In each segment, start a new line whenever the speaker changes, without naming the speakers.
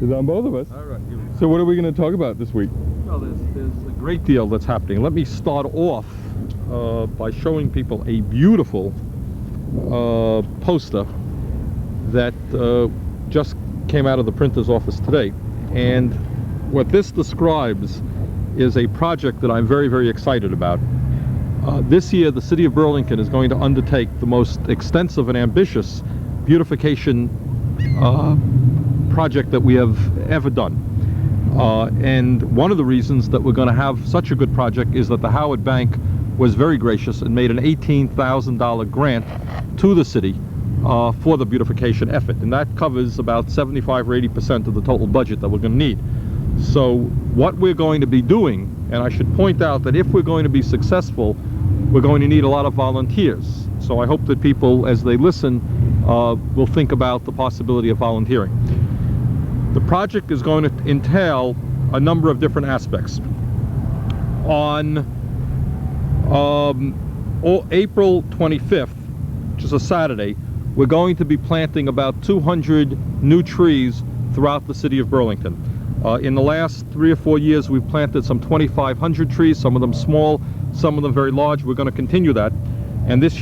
It's on both of us.
All right.
So what are we going to talk about this week?
Well, there's a great deal that's happening. Let me start off by showing people a beautiful poster that just came out of the printer's office today. And what this describes is a project that I'm very, very excited about. This year, the city of Burlington is going to undertake the most extensive and ambitious beautification project that we have ever done. And one of the reasons that we're going to have such a good project is that the Howard Bank was very gracious and made an $18,000 grant to the city for the beautification effort. And that covers about 75 or 80% of the total budget that we're going to need. So what we're going to be doing, and I should point out that if we're going to be successful, we're going to need a lot of volunteers. So I hope that people, as they listen, will think about the possibility of volunteering. The project is going to entail a number of different aspects. On April 25th, which is a Saturday, we're going to be planting about 200 new trees throughout the city of Burlington. In the last 3 or 4 years, we've planted some 2,500 trees, some of them small, some of them very large. We're going to continue that. And this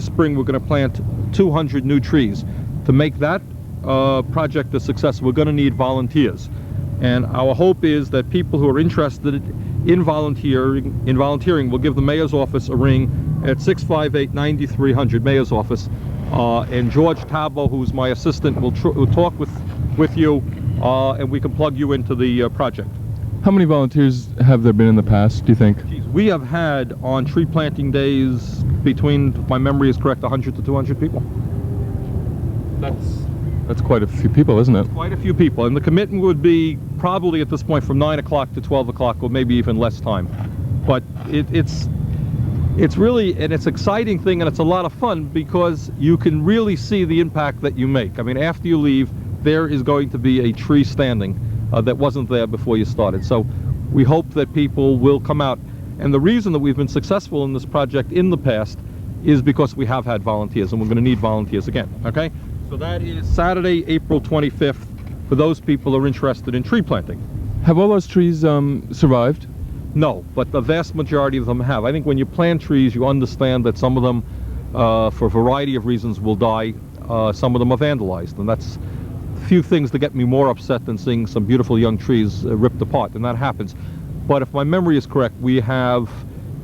spring, we're going to plant 200 new trees. To make that project a success, we're going to need volunteers. And our hope is that people who are interested in volunteering will give the mayor's office a ring at 658-9300, mayor's office. And George Tabo, who's my assistant, will talk with you, and we can plug you into the project.
How many volunteers have there been in the past, do you think?
We have had, on tree planting days, between, if my memory is correct, 100 to 200 people.
That's quite a few people, isn't it?
Quite a few people, and the commitment would be probably at this point from 9 o'clock to 12 o'clock, or maybe even less time. But it's really an exciting thing, and it's a lot of fun because you can really see the impact that you make. I mean, after you leave, there is going to be a tree standing that wasn't there before you started. So we hope that people will come out. And the reason that we've been successful in this project in the past is because we have had volunteers, and we're going to need volunteers again. Okay? So that is Saturday, April 25th, for those people who are interested in tree planting.
Have all those trees survived?
No, but the vast majority of them have. I think when you plant trees, you understand that some of them, for a variety of reasons, will die. Some of them are vandalized, and that's few things that get me more upset than seeing some beautiful young trees ripped apart, and that happens. But if my memory is correct, we have,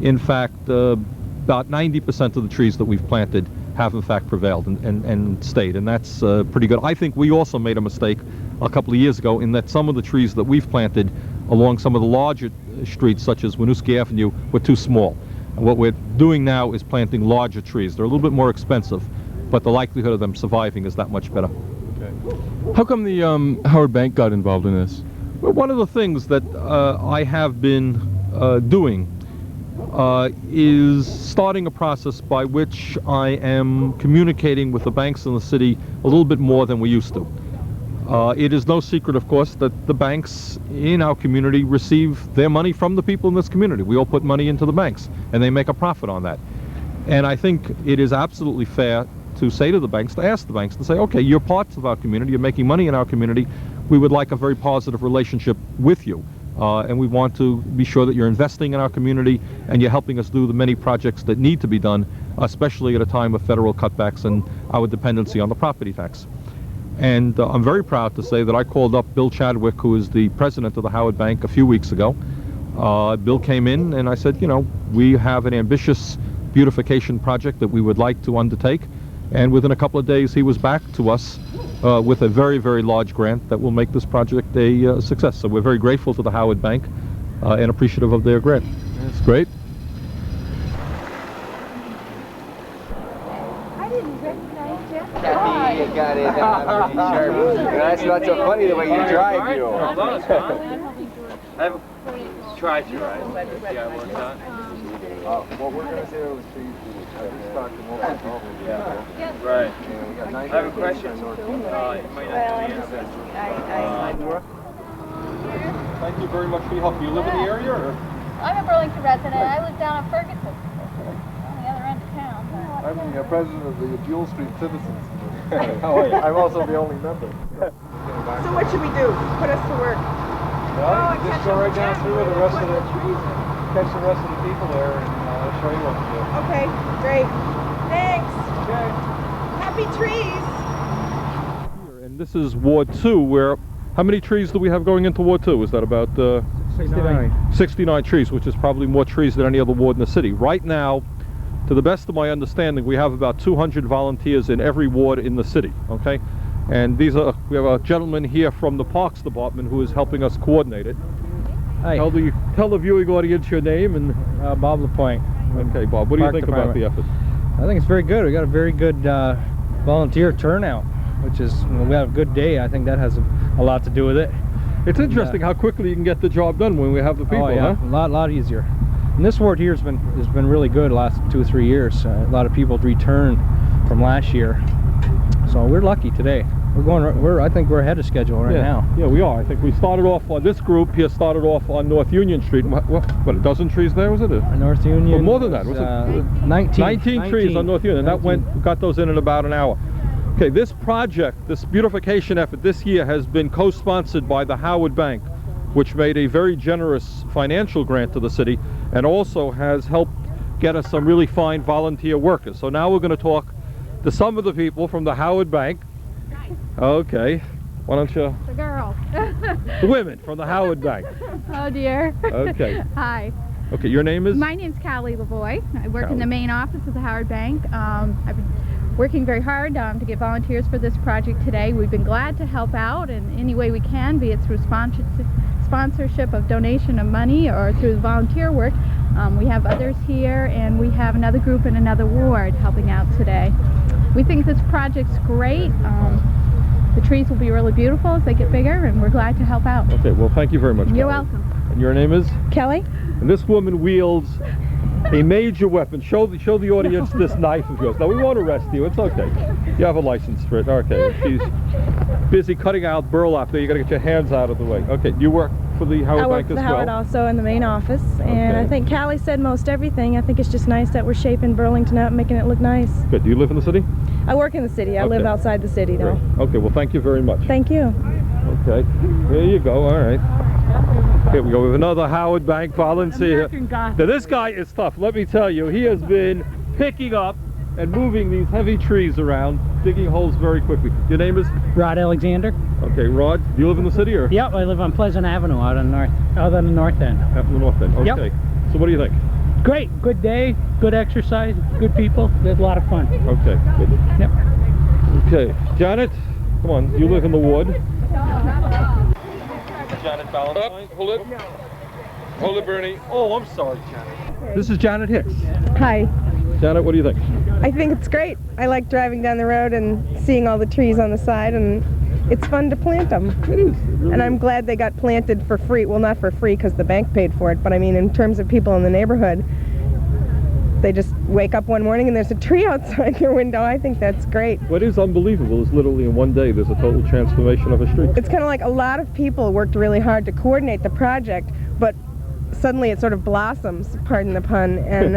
in fact, about 90% of the trees that we've planted have in fact prevailed and stayed, and that's pretty good. I think we also made a mistake a couple of years ago in that some of the trees that we've planted along some of the larger streets, such as Winooski Avenue, were too small. And what we're doing now is planting larger trees. They're a little bit more expensive, but the likelihood of them surviving is that much better.
How come the Howard Bank got involved in this?
Well, one of the things that I have been doing is starting a process by which I am communicating with the banks in the city a little bit more than we used to. It is no secret, of course, that the banks in our community receive their money from the people in this community. We all put money into the banks, and they make a profit on that. And I think it is absolutely fair to say to the banks, to ask the banks, to say, okay, you're parts of our community, you're making money in our community, we would like a very positive relationship with you. And we want to be sure that you're investing in our community and you're helping us do the many projects that need to be done, especially at a time of federal cutbacks and our dependency on the property tax. And I'm very proud to say that I called up Bill Chadwick, who is the president of the Howard Bank, a few weeks ago. Bill came in and I said, you know, we have an ambitious beautification project that we would like to undertake. And within a couple of days, he was back to us with a very, very large grant that will make this project a success. So we're very grateful to the Howard Bank and appreciative of their grant.
That's great.
I didn't recognize Jeff.
Kathy, you got it. That's not so funny the way you drive, you.
I've tried to, right? Yeah, it worked out.
What we're going to do is just talk to more people.
Yeah. Right. I have a question. It might not be answered.
Thank you very much for your help. Do you live in the area? Or?
I'm a Burlington resident. I live down in Ferguson, on the other end of town.
I'm the president of the Jewel Street Citizens. How are you? I'm also the only member.
So what should we do? Put us to work.
Well, you just go right down through with the rest of the trees and catch the rest of the people there, and I'll show you what to do.
Okay, great. Thanks.
Okay.
Happy trees.
And this is Ward 2, where, how many trees do we have going into Ward 2? Is that about 69 trees, which is probably more trees than any other ward in the city. Right now, to the best of my understanding, we have about 200 volunteers in every ward in the city, okay? And we have a gentleman here from the Parks Department who is helping us coordinate it.
Hi.
Tell the viewing audience your name and...
Bob LaPointe.
Okay, Bob, what do you think about the effort?
I think it's very good. We got a very good volunteer turnout, which is, we had a good day. I think that has a lot to do with it.
It's interesting how quickly you can get the job done when we have the people,
oh, yeah.
huh?
A lot easier. And this ward here has been really good the last 2 or 3 years. A lot of people returned from last year, so we're lucky today. I think we're ahead of schedule right now.
Yeah, we are. I think we started off on this group here. Started off on North Union Street. What a dozen trees there, was it?
North Union.
Well, more than that, was it? 19 trees on North Union. 19. We got those in about an hour. Okay, this project, this beautification effort this year has been co-sponsored by the Howard Bank, which made a very generous financial grant to the city and also has helped get us some really fine volunteer workers. So now we're going to talk to some of the people from the Howard Bank. Okay, why don't you?
The girl.
The women from the Howard Bank.
Oh dear.
Okay.
Hi.
Okay, your name is?
My name's Callie Lavoie. I work in
Callie.
the main office of the Howard Bank. I've been working very hard to get volunteers for this project today. We've been glad to help out in any way we can, be it through sponsorship of donation of money or through volunteer work. We have others here, and we have another group in another ward helping out today. We think this project's great. The trees will be really beautiful as they get bigger, and we're glad to help out.
Okay, well, thank you very much,
You're
Callie.
welcome.
And your name is?
Kelly?
And this woman wields a major weapon. Show the audience this knife of yours. Now, we won't arrest you. It's okay. You have a license for it. Okay. She's busy cutting out burlap there. You got to get your hands out of the way. Okay. You work for the Howard
I work
Bank
for
as
the
well?
Howard also in the main office, and
Okay.
I think Callie said most everything. I think it's just nice that we're shaping Burlington up, making it look nice.
Good. Do you live in the city?
I work in the city. I live
Okay.
outside the city, though.
Great. Okay. Well, thank you very much.
Thank you.
Okay. There you go. All right. Here we go with another Howard Bank volunteer. Now, this guy is tough. Let me tell you, he has been picking up and moving these heavy trees around, digging holes very quickly. Your name is?
Rod Alexander.
Okay, Rod. Do you live in the city or?
Yep, I live on Pleasant Avenue out on the north end.
Out in the north end. Okay.
Yep.
So what do you think?
Great, good day, good exercise, good people. There's a lot of fun.
Okay. Good.
Yep.
Okay, Janet, come on. You live in the ward. Janet Valentine. Hold it. Hold it, Bernie. Oh, I'm sorry, Janet. This is Janet Hicks.
Hi.
Janet, what do you think?
I think it's great. I like driving down the road and seeing all the trees on the side, and it's fun to plant them.
It is. It really
And I'm glad they got planted for free. Well, not for free because the bank paid for it, but I mean in terms of people in the neighborhood, they just wake up one morning and there's a tree outside their window. I think that's great.
What is unbelievable is literally in one day there's a total transformation of a street.
It's kind of like a lot of people worked really hard to coordinate the project, but suddenly it sort of blossoms, pardon the pun, and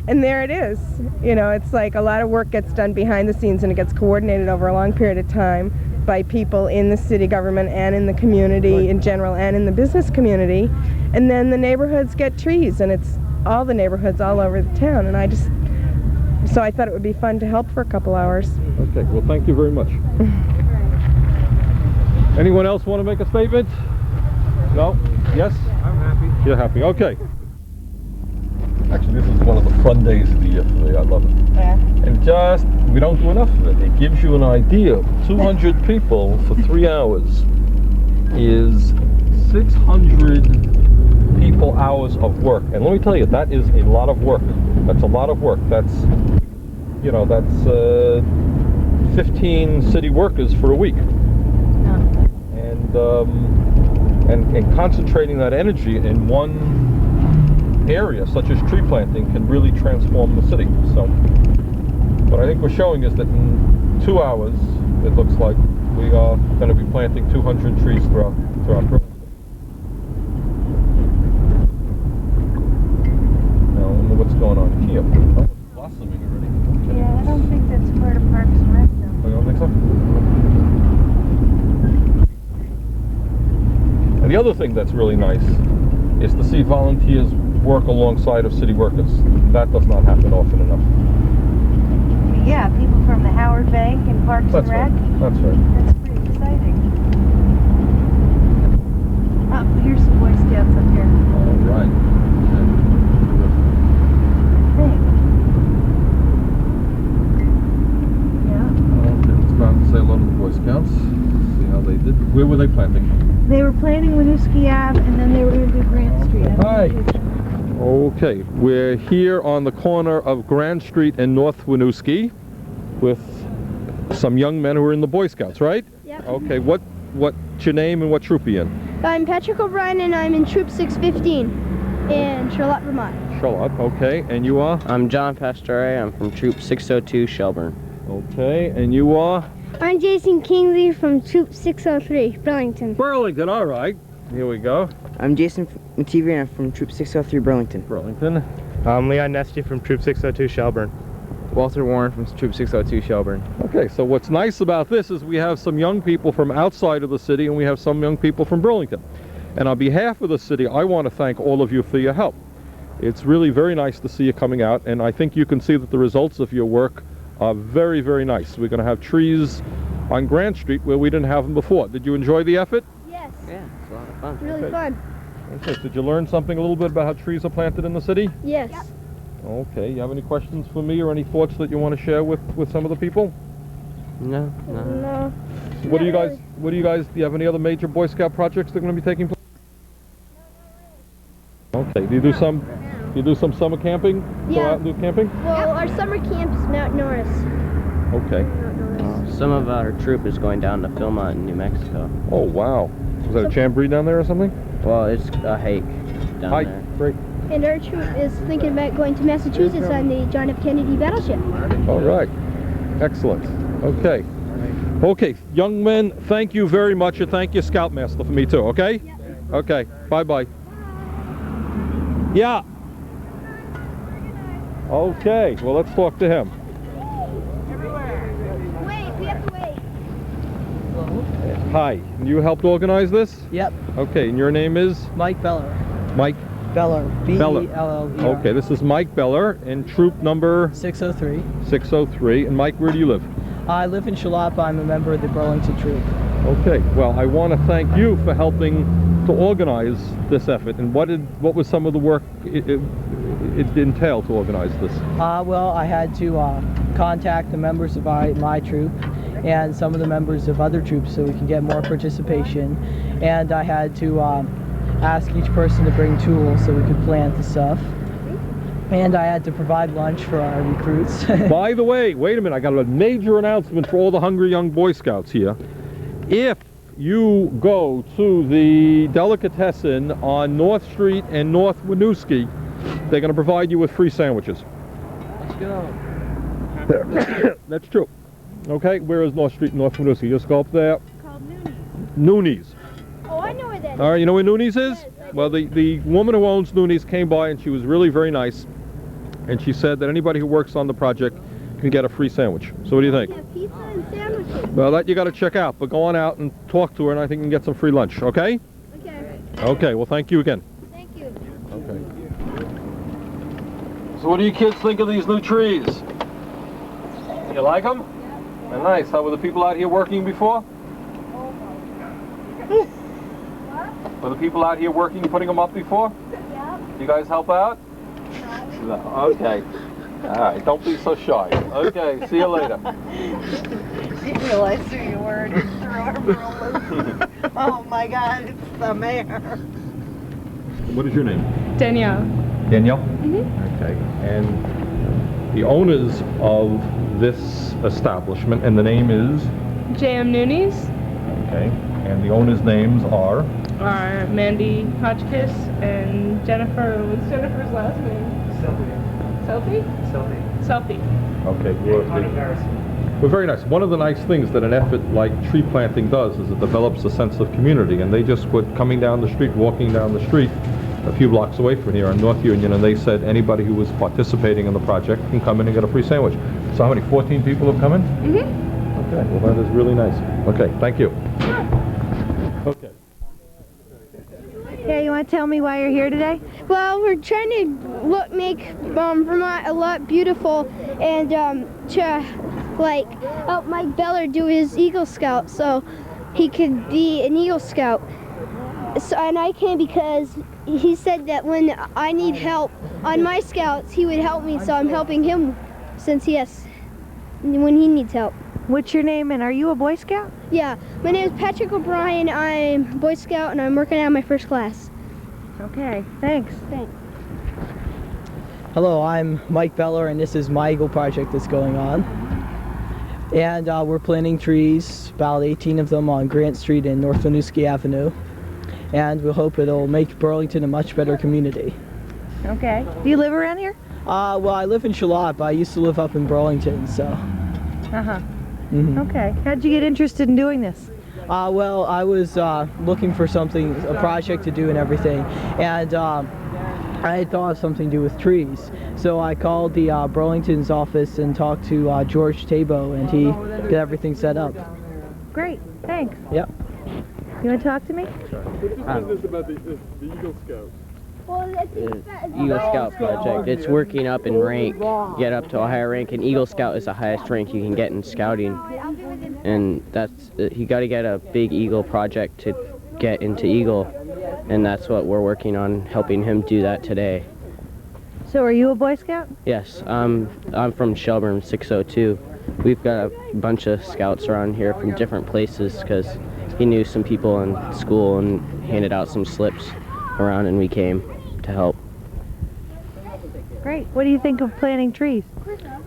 and there it is. You know, it's like a lot of work gets done behind the scenes and it gets coordinated over a long period of time by people in the city government and in the community in general and in the business community, and then the neighborhoods get trees, and it's all the neighborhoods all over the town, and so I thought it would be fun to help for a couple hours.
Okay, well, thank you very much. Anyone else want to make a statement? No? Yes?
I'm happy.
You're happy. Okay. Actually, this is one of the fun days of the year for me. I love it.
Yeah.
And we don't do enough of it. It gives you an idea. 200 people for 3 hours is 600 people hours of work. And let me tell you, that is a lot of work. That's a lot of work. That's, you know, that's 15 city workers for a week. And concentrating that energy in one area, such as tree planting, can really transform the city. So, what I think we're showing is that in 2 hours, it looks like we are going to be planting 200 trees throughout Burlington. Now, I wonder what's going on here. Oh, it's blossoming already. Okay.
Yeah, I don't think that's part of Parks and Rec though.
Oh, you don't think so? the other thing that's really nice is to see volunteers work alongside of city workers. That does not happen often enough.
Yeah, people from the Howard Bank and Parks
That's
and Rec.
right. That's right.
That's pretty exciting. Oh, here's some Boy Scouts up here.
All right. Okay, let's go out and say hello to the Boy Scouts. See how they did. Where were they planting?
They were planting Winooski Ave, and then they were going to do Grant Street.
Hi. Okay, we're here on the corner of Grand Street and North Winooski with some young men who are in the Boy Scouts, right?
Yep.
Okay, what's your name and what troop are you in?
I'm Patrick O'Brien and I'm in Troop 615 in Charlotte, Vermont.
Charlotte, okay, and you are?
I'm John Pastore, I'm from Troop 602 Shelburne.
Okay, and you are?
I'm Jason Kingsley from Troop 603, Burlington.
Burlington, all right. Here we go.
I'm Jason Mativi and I'm from Troop 603 Burlington.
Burlington.
I'm Leon Nesty from Troop 602 Shelburne.
Walter Warren from Troop 602 Shelburne.
Okay, so what's nice about this is we have some young people from outside of the city and we have some young people from Burlington. And on behalf of the city, I want to thank all of you for your help. It's really very nice to see you coming out, and I think you can see that the results of your work are very, very nice. We're going to have trees on Grand Street where we didn't have them before. Did you enjoy the effort?
Yes.
Yeah, it's a lot of fun.
Really fun.
Okay, did you learn something a little bit about how trees are planted in the city?
Yes.
Okay, you have any questions for me or any thoughts that you want to share with some of the people?
No.
What do you guys, do you have any other major Boy Scout projects that are going to be taking place? Okay, do you do some summer camping?
Yeah.
Go out and do camping?
Well, our summer camp is Mount Norris.
Okay.
Some of our troop is going down to Philmont in New Mexico.
Oh, wow. Was that a jamboree down there or something?
Well, it's a hike down there.
Great.
And our troop is thinking about going to Massachusetts on the John F. Kennedy battleship.
All right. Excellent. Okay. Okay, young men, thank you very much, and thank you, Scoutmaster, for me too, okay? Yep. Okay, bye-bye. Yeah. Okay, well, let's talk to him.
Wait, we have to wait.
Hi, you helped organize this?
Yep.
Okay, and your name is?
Mike Beller.
Mike?
Beller. B-E-L-L-E-R.
Okay, this is Mike Beller in troop number?
603.
603. And Mike, where do you live?
I live in Charlotte, but I'm a member of the Burlington troop.
Okay, well, I want to thank you for helping to organize this effort. And what was some of the work it entailed to organize this?
Well, I had to contact the members of my troop and some of the members of other troops so we can get more participation. And I had to ask each person to bring tools so we could plant the stuff. And I had to provide lunch for our recruits.
By the way, wait a minute, I got a major announcement for all the hungry young Boy Scouts here. If you go to the Delicatessen on North Street and North Winooski, they're going to provide you with free sandwiches.
Let's go.
That's true. Okay, where is North Street and North Winooski? Just go up there.
Called Noonies.
Noonies.
Oh, I know where that is.
All right, you know where Noonies is? Well, the woman who owns Noonies came by and she was really very nice. And she said that anybody who works on the project can get a free sandwich. So what do you think?
Yeah, pizza and sandwiches.
Well, that you got to check out. But go on out and talk to her, and I think you can get some free lunch. Okay?
Okay.
Okay. Well, thank you again.
Thank you.
Okay. So what do you kids think of these new trees? You like them? Yeah. They're nice. How were the people out here working before? Were the people out here working, putting them up before?
Yeah.
You guys help out? No. Okay. All right. Don't be so shy. Okay. See you later.
She realized who you were and threw her rollers. Oh my God, it's the mayor.
What is your name?
Danielle.
Danielle?
Mm-hmm.
Okay. And the owners of this establishment, and the name is?
J.M. Noonies.
Okay. And the owners' names are?
Are Mandy Hotchkiss and Jennifer. What's Jennifer's last name? Selfie. Selfie.
Okay. Well, very nice. One of the nice things that an effort like tree planting does is it develops a sense of community. And they just put coming down the street, walking down the street a few blocks away from here on North Union, and they said anybody who was participating in the project can come in and get a free sandwich. So how many? 14 people have come in?
Mm-hmm.
Okay. Well, that is really nice. Okay. Thank you.
Sure.
Okay.
Yeah, you want to tell me why you're here today?
Well, we're trying to make Vermont a lot beautiful and to like help Mike Beller do his Eagle Scout so he could be an Eagle Scout. So, and I can because he said that when I need help on my scouts, he would help me, so I'm helping him since when he needs help.
What's your name and are you a Boy Scout?
Yeah, my name is Patrick O'Brien. I'm Boy Scout and I'm working out my first class.
Okay, thanks.
Thanks.
Hello, I'm Mike Beller and this is my Eagle project that's going on. And we're planting trees, about 18 of them on Grant Street and North Winooski Avenue. And we hope it'll make Burlington a much better community.
Okay. Do you live around here?
Well, I live in Charlotte, but I used to live up in Burlington, so.
Uh-huh. Okay. How'd you get interested in doing this?
Well, I was looking for a project to do and everything, and I had thought of something to do with trees. So I called the Burlington's office and talked to George Tabo, and he got everything set up.
Great, thanks.
Yep.
You want to talk to me?
Sure. What is this about the Eagle Scouts?
Eagle Scout project. It's working up in rank, get up to a higher rank, and Eagle Scout is the highest rank you can get in scouting. And that's, you got to get a big Eagle project to get into Eagle, and that's what we're working on, helping him do that today.
So are you a Boy Scout?
Yes, I'm from Shelburne 602. We've got a bunch of scouts around here from different places because he knew some people in school and handed out some slips around, and we came to help.
Great. What do you think of planting trees?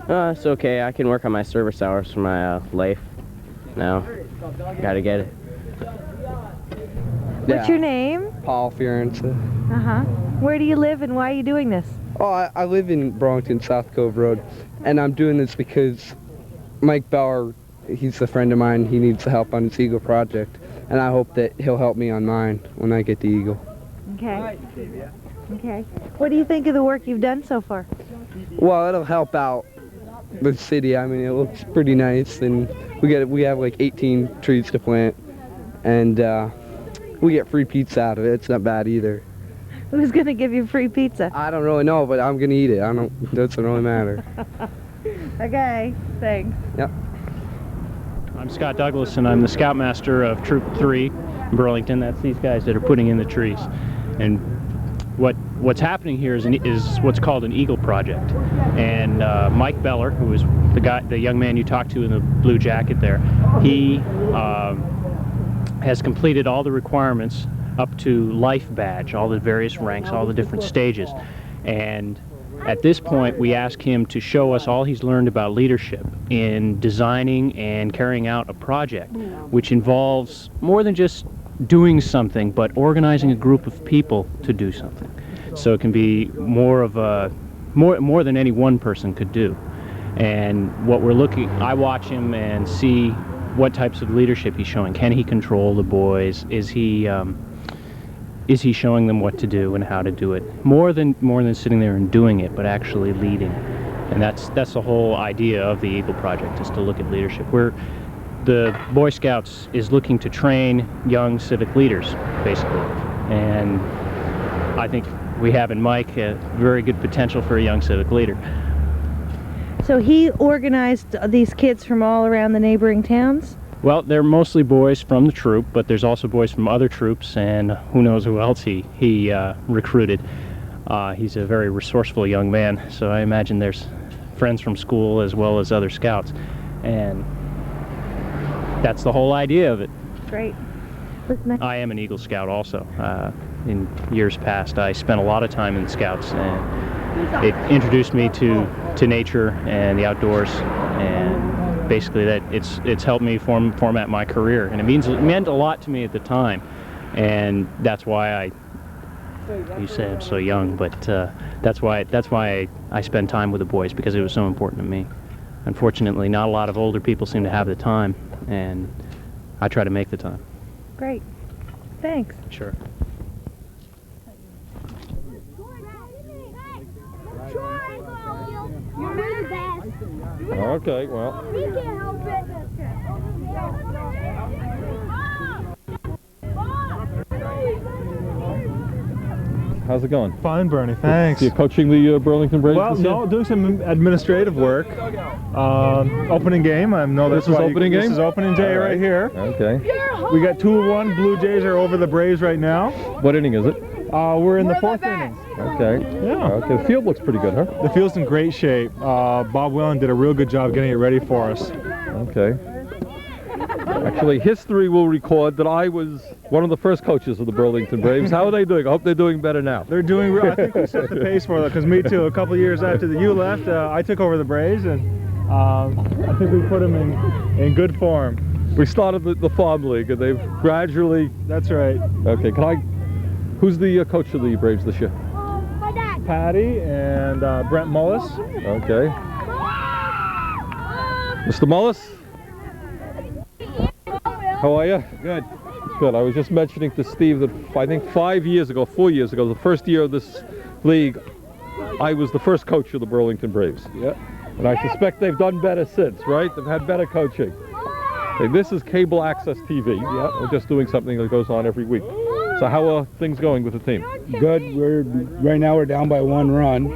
It's okay. I can work on my service hours for my life now. Gotta get it.
What's your name?
Paul Fiorenza.
Uh-huh. Where do you live and why are you doing this?
Oh, I live in Burlington, South Cove Road, and I'm doing this because Mike Beller, he's a friend of mine. He needs help on his Eagle project, and I hope that he'll help me on mine when I get the Eagle.
Okay. Okay. What do you think of the work you've done so far?
Well, it'll help out the city. I mean, it looks pretty nice, and we have like 18 trees to plant, and we get free pizza out of it. It's not bad either.
Who's gonna give you free pizza?
I don't really know, but I'm gonna eat it. Doesn't really matter.
Okay. Thanks.
Yep.
I'm Scott Douglas, and I'm the Scoutmaster of Troop 3 in Burlington. That's these guys that are putting in the trees. And what's happening here is what's called an Eagle project. And Mike Beller, who is the young man you talked to in the blue jacket there, he has completed all the requirements up to Life Badge, all the various ranks, all the different stages. And at this point, we ask him to show us all he's learned about leadership in designing and carrying out a project, which involves more than just doing something, but organizing a group of people to do something. So it can be more than any one person could do. And what we're looking, I watch him and see what types of leadership he's showing. Can he control the boys? Is he showing them what to do and how to do it? More than sitting there and doing it, but actually leading. And that's the whole idea of the Eagle Project, is to look at leadership. The Boy Scouts is looking to train young civic leaders, basically. And I think we have in Mike a very good potential for a young civic leader.
So he organized these kids from all around the neighboring towns?
Well, they're mostly boys from the troop, but there's also boys from other troops, and who knows who else he recruited. He's a very resourceful young man, so I imagine there's friends from school as well as other scouts. And that's the whole idea of it.
Great.
I am an Eagle Scout also. In years past, I spent a lot of time in the Scouts, and it introduced me to nature and the outdoors, and basically that it's helped me format my career, and it meant a lot to me at the time, and that's why you say I'm so young, but that's why I spend time with the boys, because it was so important to me. Unfortunately, not a lot of older people seem to have the time, and I try to make the time.
Great. Thanks.
Sure.
You're the best.
Okay, well.
We can't help it.
How's it going?
Fine, Bernie, thanks.
You're coaching the Burlington Braves
Well,
this year?
no, doing some administrative work. Opening game. I know that's
This is
why
opening
This
game?
is opening day
All
right here.
Okay.
We got 2-1. Blue Jays are over the Braves right now.
What inning is it?
We're in the 4th inning.
Okay.
Yeah.
Okay, the field looks pretty good, huh?
The field's in great shape. Bob Whelan did a real good job getting it ready for us.
Okay. Actually, history will record that I was one of the first coaches of the Burlington Braves. How are they doing? I hope they're doing better now.
They're doing. I think we set the pace for them because me too. A couple of years after you left, I took over the Braves, and I think we put them in good form.
We started the farm league, and they've gradually.
That's right.
Okay. Who's the coach of the Braves this year?
Patty and Brent Mullis.
Okay. Mr. Mullis? How are you?
Good.
Good. I was just mentioning to Steve that I think 4 years ago, the first year of this league, I was the first coach of the Burlington Braves.
Yep.
And I suspect they've done better since, right? They've had better coaching. Okay, this is Cable Access TV.
Yep.
We're just doing something that goes on every week. So how are things going with the team?
Good. Right now we're down by 1 run,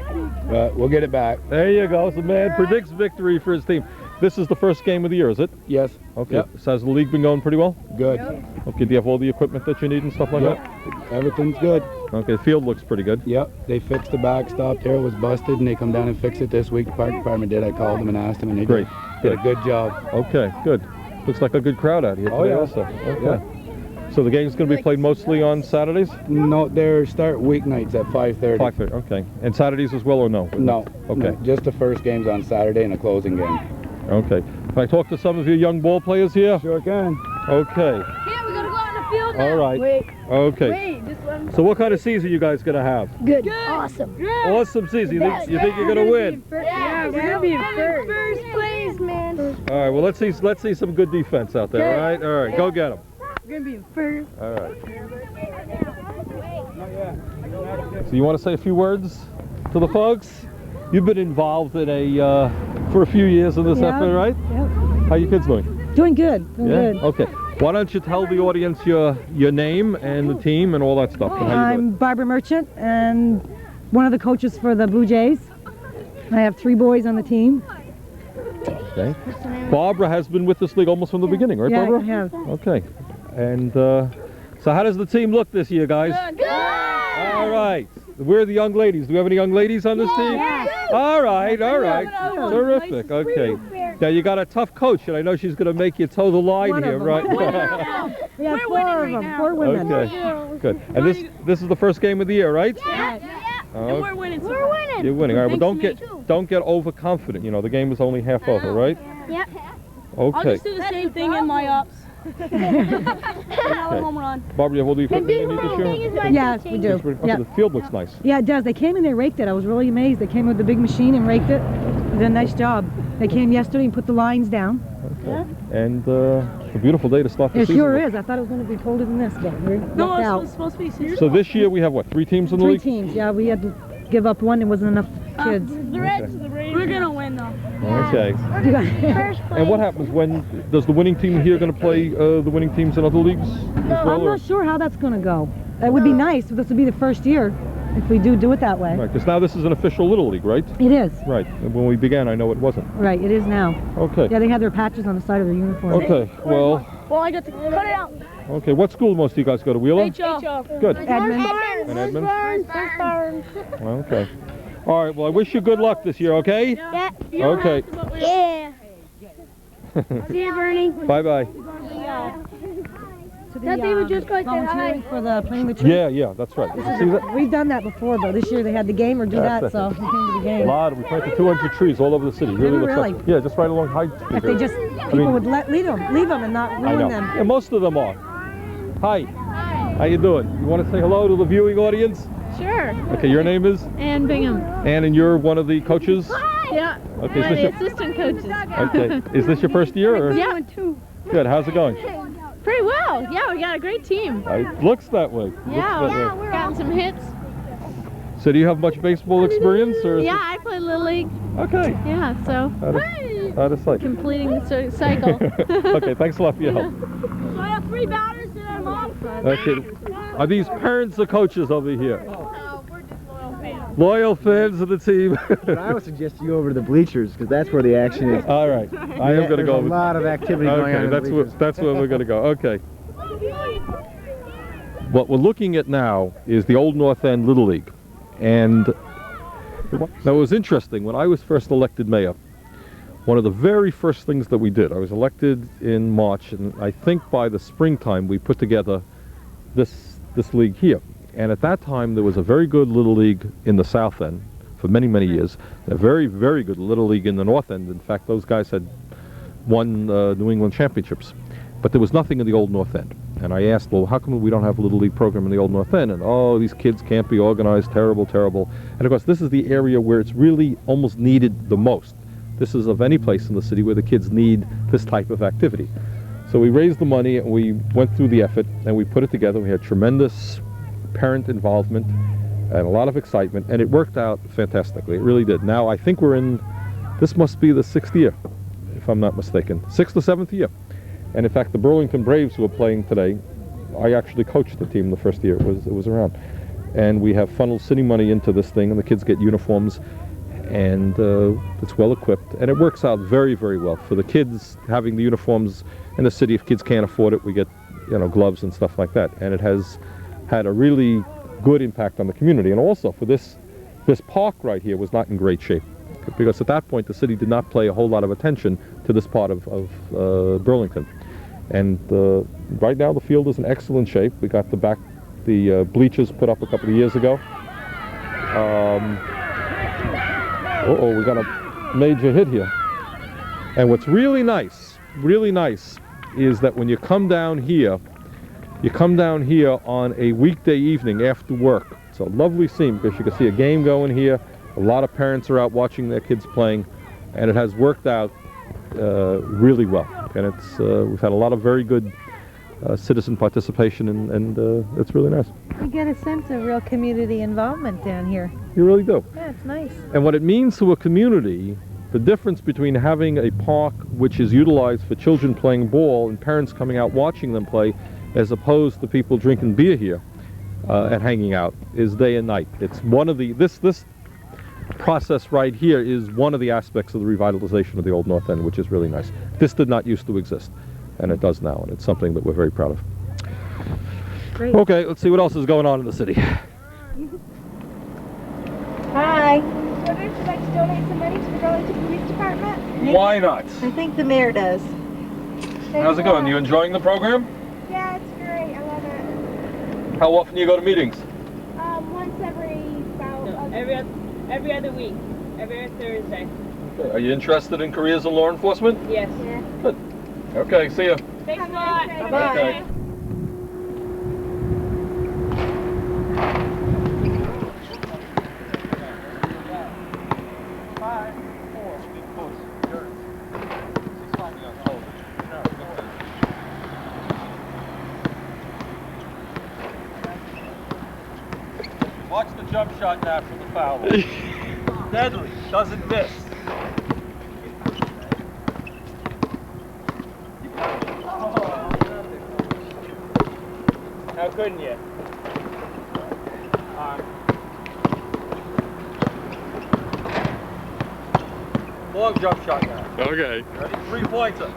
but we'll get it back.
There you go. The man predicts victory for his team. This is the first game of the year, is it?
Yes.
Okay.
Yep.
So has the league been going pretty well?
Good.
Okay. Do you have all the equipment that you need and stuff like
Yep.
that?
Everything's good.
Okay. The field looks pretty good.
Yep. They fixed the backstop there. It was busted, and they come down and fix it this week. The park department did. I called them and asked them, and they
Great.
did a good job.
Okay. Good. Looks like a good crowd out here
Oh,
today
yeah.
also. Okay.
Yeah.
So the game's going to be played mostly on Saturdays?
No, they start weeknights at 5:30.
5:30. Okay. And Saturdays as well, or no?
No.
Okay.
No, just the first game's on Saturday and a closing game.
Okay. Can I talk to some of your young ball players here?
Sure can.
Okay.
Yeah, we gotta go out in the field now.
All right.
Wait.
Okay.
Wait, just let me.
So what kind of season you guys gonna have?
Good. Awesome.
Awesome season. You think you're gonna win?
Yeah, we're gonna be in first place, man.
All right. Well, let's see some good defense out there. All right. All right. Go get them.
We're gonna be in first.
All right. So you want to say a few words to the folks? You've been involved in for a few years in this effort, right?
Yep.
How you kids doing?
Doing good. Doing good.
Okay. Why don't you tell the audience your name and the team and all that stuff? And how you do it?
I'm Barbara Merchant and one of the coaches for the Blue Jays. I have 3 boys on the team.
Okay. Barbara has been with this league almost from the beginning, right,
Yeah,
Barbara?
I have.
Okay. And so how does the team look this year, guys?
Good.
All right. Where are the young ladies? Do we have any young ladies on this team?
Yes.
All right, all right. Terrific. Okay. Now you got a tough coach, and I know she's going to make you toe the line
One of
here,
them.
right?
We have 4 of them, 4 women.
Okay. Good. And this is the first game of the year, right?
Yeah.
Oh,
We're winning. We're winning.
you're winning. All right. Well,
Thanks
don't get overconfident. You know, the game is only half over, right?
Yep.
Okay.
I'll just do the same thing in my ups. Home run.
Barbara, you have all the equipment you need this year?
Yes, we do.
Okay,
Yeah.
the field looks nice.
Yeah, it does. They came and they raked it. I was really amazed. They came with the big machine and raked it. They did a nice job. They came yesterday and put the lines down.
Okay. And it's a beautiful day to start the
It
season.
sure
with.
is. I thought it was going to be colder than this, but we're
No,
lucked
it's
out.
supposed to be serious.
So this year we have what, 3 teams in the
3
league?
teams. Yeah, we had to give up one. There wasn't enough kids.
The Reds, we're gonna win though.
Okay. And what happens when does the winning team here going to play the winning teams in other leagues as well?
I'm
or-
not sure how that's going to go. It would be nice. This would be the first year if we do it that way.
Right, because now this is an official Little League, right?
It is.
Right. And when we began, I know it wasn't.
Right, it is now.
Okay.
Yeah, they have their patches on the side of their uniform.
Okay. Well.
Well, I got to cut it out.
Okay. What school most of you guys go to? Wheeler.
HO.
Good.
Edmund.
And Edmund. Okay. All right. Well, I wish you good luck this year. Okay.
Yeah.
Okay.
Yeah. See you, Bernie.
Bye bye.
To the,
That they would just go like that.
volunteering for the playing the tree.
Yeah. That's right. You see that?
We've done that before, though. This year they had the game or do
That's
that, so
it.
we came to the
A
game.
lot. We planted 200 trees all over the city. Really looks
Really?
like. Yeah, just right along Hyde Street.
If they just, people would leave them and not
I
ruin
know.
them.
Yeah, most of them are. Hi. How you doing? You want to say hello to the viewing audience?
Sure.
Okay, your name is?
Ann Bingham.
Ann, and you're one of the coaches?
Yeah.
Okay,
One of
is
the
this
assistant coaches.
Okay. Is this your first year? Or?
Yeah.
Good. How's it going?
Pretty well. Yeah, we got a great team.
It looks that way.
Yeah,
Looks that way.
we're gotten some hits.
So do you have much baseball experience? Or is
Yeah, I play Little League.
it... Okay.
Yeah, so
Out of sight.
completing the cycle.
Okay, thanks a lot for your help.
So I have 3 batters and I'm off.
Okay. Are these parents or coaches over here? Loyal fans of the team.
But I would suggest you go over to the bleachers because that's where the action is.
All right, I am going to go.
There's a lot of activity going on.
Okay, that's where we're going to go. Okay. What we're looking at now is the Old North End Little League, and now it was interesting when I was first elected mayor. One of the very first things that we did, I was elected in March, and I think by the springtime we put together this league here. And at that time there was a very good Little League in the South End for many, many years, and a very, very good Little League in the North End. In fact, those guys had won New England championships. But there was nothing in the Old North End. And I asked, well, how come we don't have a Little League program in the Old North End? And, oh, these kids can't be organized, terrible, terrible. And of course, this is the area where it's really almost needed the most. This is of any place in the city where the kids need this type of activity. So we raised the money and we went through the effort and we put it together. We had tremendous parent involvement and a lot of excitement, and it worked out fantastically. It really did. Now I think we're in, this must be the 6th year, if I'm not mistaken. 6th or 7th year. And in fact, the Burlington Braves who are playing today, I actually coached the team the first year it was around. And we have funneled city money into this thing, and the kids get uniforms, and it's well equipped, and it works out very, very well for the kids. Having the uniforms in the city, if kids can't afford it, we get, you know, gloves and stuff like that. And it has had a really good impact on the community. And also for this park right here was not in great shape, because at that point the city did not pay a whole lot of attention to this part of Burlington. And right now the field is in excellent shape. We got the bleachers put up a couple of years ago. We got a major hit here. And what's really nice is that when you come down here on a weekday evening after work. It's a lovely scene because you can see a game going here. A lot of parents are out watching their kids playing, and it has worked out really well. And it's we've had a lot of very good citizen participation, and it's really nice.
You get a sense of real community involvement down here.
You really do.
Yeah, it's nice.
And what it means to a community, the difference between having a park which is utilized for children playing ball and parents coming out watching them play, as opposed to people drinking beer here and hanging out, is day and night. It's one of the, this process right here is one of the aspects of the revitalization of the Old North End, which is really nice. This did not used to exist, and it does now, and it's something that we're very proud of.
Great.
Okay, let's see what else is going on in the city.
Hi. Would you like to donate some money to the Burlington Police Department?
Why not?
I think the mayor does.
How's it going? You enjoying the program?
Yeah, it's great. I love it.
How often do you go to meetings?
Once
Every other week. Every other Thursday.
Okay. Are you interested in careers in law enforcement?
Yes.
Yeah.
Good. Okay, see ya.
Thanks a lot.
Bye-bye.
Okay. Watch the jump shot now from the foul. Deadly, doesn't miss.
How couldn't you?
Long jump shot now.
Okay.
Ready? 3-pointer.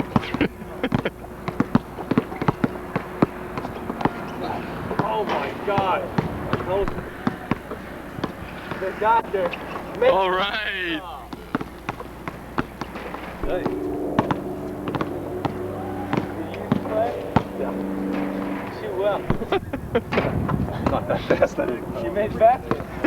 Oh my God.
The doctor.
All right.
Hey.
Yeah. She will.
Not that fast, I didn't.
She made faster.